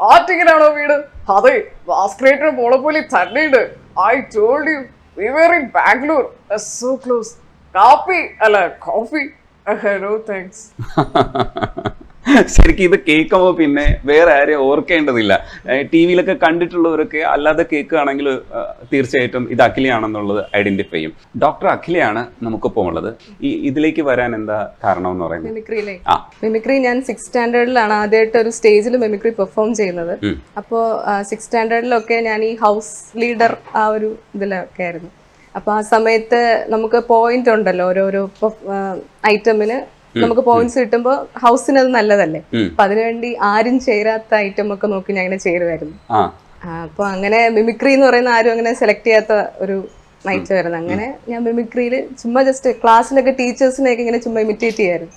ആറ്റിങ്ങനാണോ വീട്? അതെ, ഭാസ്കരേട്ടന് മോളെപ്പോലെ തന്നെയുണ്ട്. I told you we were in Bangalore, so close. കാപ്പി അല്ല കോഫി? No thanks. ശരിക്കും ഇത് കേൾക്കുമ്പോൾ പിന്നെ വേറെ ആരെയും ഓർക്കേണ്ടതില്ല. ടി വിയിലൊക്കെ കണ്ടിട്ടുള്ളവരൊക്കെ അല്ലാതെ കേൾക്കുകയാണെങ്കിൽ തീർച്ചയായിട്ടും ഇത് അഖിലയാണെന്നുള്ളത് ഐഡന്റിഫൈ ചെയ്യും. ഡോക്ടർ അഖിലയാണ് നമുക്കിപ്പോൾ ഉള്ളത്. ഇതിലേക്ക് വരാൻ എന്താ കാരണം എന്ന് പറയുന്നത്? മിമിക്രി ഞാൻ 6th സ്റ്റാൻഡേർഡിലാണ് ആദ്യമായിട്ട് ഒരു സ്റ്റേജിൽ മിമിക്രി പെർഫോം ചെയ്യുന്നത്. അപ്പോൾ 6th സ്റ്റാൻഡേർഡിലൊക്കെ ഞാൻ ഈ ഹൗസ് ലീഡർ ആ ഒരു ഇതിലൊക്കെ ആയിരുന്നു. അപ്പോൾ ആ സമയത്ത് നമുക്ക് പോയിന്റ് ഉണ്ടല്ലോ, ഓരോരോ ഐറ്റമിന് നമുക്ക് പോയിന്റ്സ് കിട്ടുമ്പോൾ ഹൗസിന് അത് നല്ലതല്ലേ. അപ്പൊ അതിനുവേണ്ടി ആരും ചേരാത്ത ഐറ്റം ഒക്കെ നോക്കി ഞാൻ അങ്ങനെ ചേരുമായിരുന്നു. അപ്പൊ അങ്ങനെ മിമിക്രി എന്ന് പറയുന്ന ആരും അങ്ങനെ സെലക്ട് ചെയ്യാത്ത ഒരു നൈറ്റ് വരുന്നത്. അങ്ങനെ ഞാൻ മിമിക്രിയിൽ ചുമ്മാ ജസ്റ്റ് ക്ലാസ്സിലൊക്കെ ടീച്ചേഴ്സിനെയൊക്കെ ഇങ്ങനെ ചുമ്മാ ഇമിറ്റേറ്റ് ചെയ്യായിരുന്നു.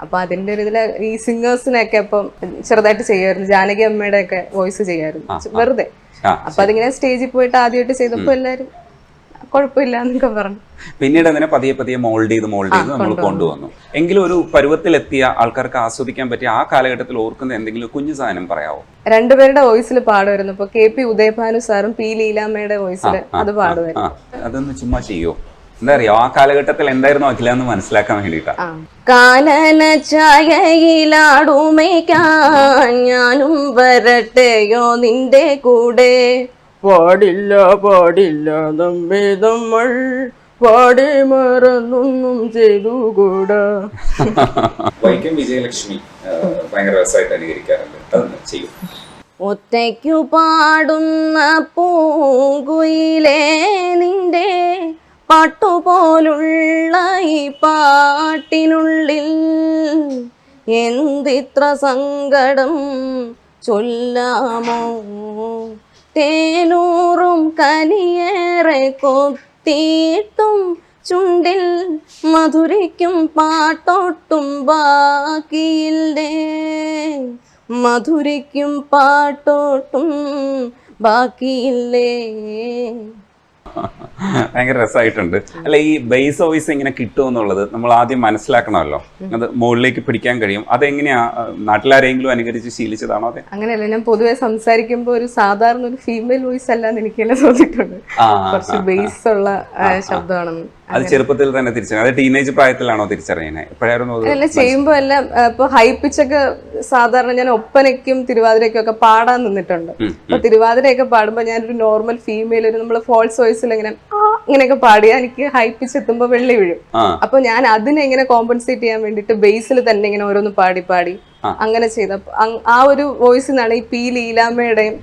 അപ്പൊ അതിന്റെ ഒരു ഇതില് ഈ സിംഗേഴ്സിനെയൊക്കെ അപ്പം ചെറുതായിട്ട് ചെയ്യുമായിരുന്നു. ജാനകി അമ്മയുടെ ഒക്കെ വോയിസ് ചെയ്യായിരുന്നു വെറുതെ. അപ്പൊ അതിങ്ങനെ സ്റ്റേജിൽ പോയിട്ട് ആദ്യമായിട്ട് ചെയ്തപ്പോ എല്ലാരും കുഴപ്പമില്ല എന്നൊക്കെ പറഞ്ഞു. പിന്നീട് അതിനെ പതിയെ പതിയെ മോൾഡ് ചെയ്ത് നമ്മൾ കൊണ്ടുവന്നു. എങ്കിലും ഒരു പരുവത്തിലെത്തിയ ആൾക്കാർക്ക് ആസ്വദിക്കാൻ പറ്റിയ ആ കാലഘട്ടത്തിൽ ഓർക്കുന്ന എന്തെങ്കിലും കുഞ്ഞു സാധനം പറയാവോ? രണ്ടുപേരുടെ വോയിസിൽ പാടുമായിരുന്നു. ഇപ്പൊ KP ഉദയഭാനു സാറും P ലീലാമ്മയുടെ വോയിസിൽ അത് പാടുമായിരുന്നു. അതൊന്ന് ചുമ്മാ ചെയ്യോ? എന്താ അറിയോ, ആ കാലഘട്ടത്തിൽ എന്തായിരുന്നു അഖില എന്ന് മനസ്സിലാക്കാൻ വേണ്ടിട്ടാ. കാനന ചായയിലാടുമേക്കാൻ ഞാനും വരട്ടെയോ നിന്റെ കൂടെ? പാടില്ല പാടില്ല നമ്മെ നമ്മൾ പാടി മറന്നൊന്നും ചെയ്തുകൂടാ. വൈക്കം വിജയലക്ഷ്മി ഭയങ്കര രസമായിട്ട് അനുകരിക്കാറുണ്ട്, അതൊന്ന് ചെയ്യും. ഒറ്റയ്ക്കു പാടുന്ന പൂങ്കുയിലേ നിന്റെ പാട്ടുപോലുള്ള ഈ പാട്ടിനുള്ളിൽ എന്തിത്ര സങ്കടം ചൊല്ലാമോ? തേനൂറും കനിയേറെ കൊത്തിയിട്ടും ചുണ്ടിൽ മധുരിക്കും പാട്ടോട്ടും ബാക്കിയില്ലേ? മധുരിക്കും പാട്ടോട്ടും ബാക്കിയില്ലേ? ഭയങ്കര രസമായിട്ടുണ്ട്. അല്ല, ഈ ബേസ് വോയിസ് എങ്ങനെ കിട്ടുമെന്നുള്ളത് നമ്മൾ ആദ്യം മനസ്സിലാക്കണമല്ലോ. അത് മുകളിലേക്ക് പിടിക്കാൻ കഴിയും. അതെങ്ങനെയാ, നാട്ടിലാരെങ്കിലും അനുകരിച്ച് ശീലിച്ചതാണോ? അതെ, അങ്ങനെയല്ല. ഞാൻ പൊതുവെ സംസാരിക്കുമ്പോൾ ഒരു സാധാരണ ഒരു ഫീമെയിൽ വോയിസ് അല്ലാന്ന് എനിക്ക് തന്നെ തോന്നിയിട്ടുണ്ട്. കുറച്ച് ബേസ് ഉള്ള ശബ്ദമാണെന്ന്. അത് ചെറുപ്പത്തിൽ തന്നെ തിരിച്ചറിയാം. അത് ടീനേജ് പ്രായത്തിലാണോ തിരിച്ചറിയുന്നത്? എപ്പോഴായിരുന്നു? അല്ല, ചെയ്യുമ്പോ എല്ലാം ഇപ്പൊ ഹൈപ്പിച്ചൊക്കെ സാധാരണ ഞാൻ ഒപ്പനയ്ക്കും തിരുവാതിരയ്ക്കും ഒക്കെ പാടാൻ നിന്നിട്ടുണ്ട്. അപ്പൊ തിരുവാതിരയൊക്കെ പാടുമ്പോ ഞാനൊരു നോർമൽ ഫീമെയിൽ ഒരു നമ്മള് ഫോൾസ് വോയിസിൽ ഇങ്ങനെ ഇങ്ങനെയൊക്കെ പാടിയാ എനിക്ക് ഹൈപ്പിച്ച് എത്തുമ്പോ വെള്ളി വീഴും. അപ്പൊ ഞാൻ അതിനെ ഇങ്ങനെ കോമ്പൻസേറ്റ് ചെയ്യാൻ വേണ്ടിട്ട് ബേസിൽ തന്നെ ഇങ്ങനെ ഓരോന്ന് പാടി പാടി അങ്ങനെ ചെയ്ത ആ ഒരു വോയിസിൽ നിന്നാണ് ഈ P ലീലാമ്മയുടെയും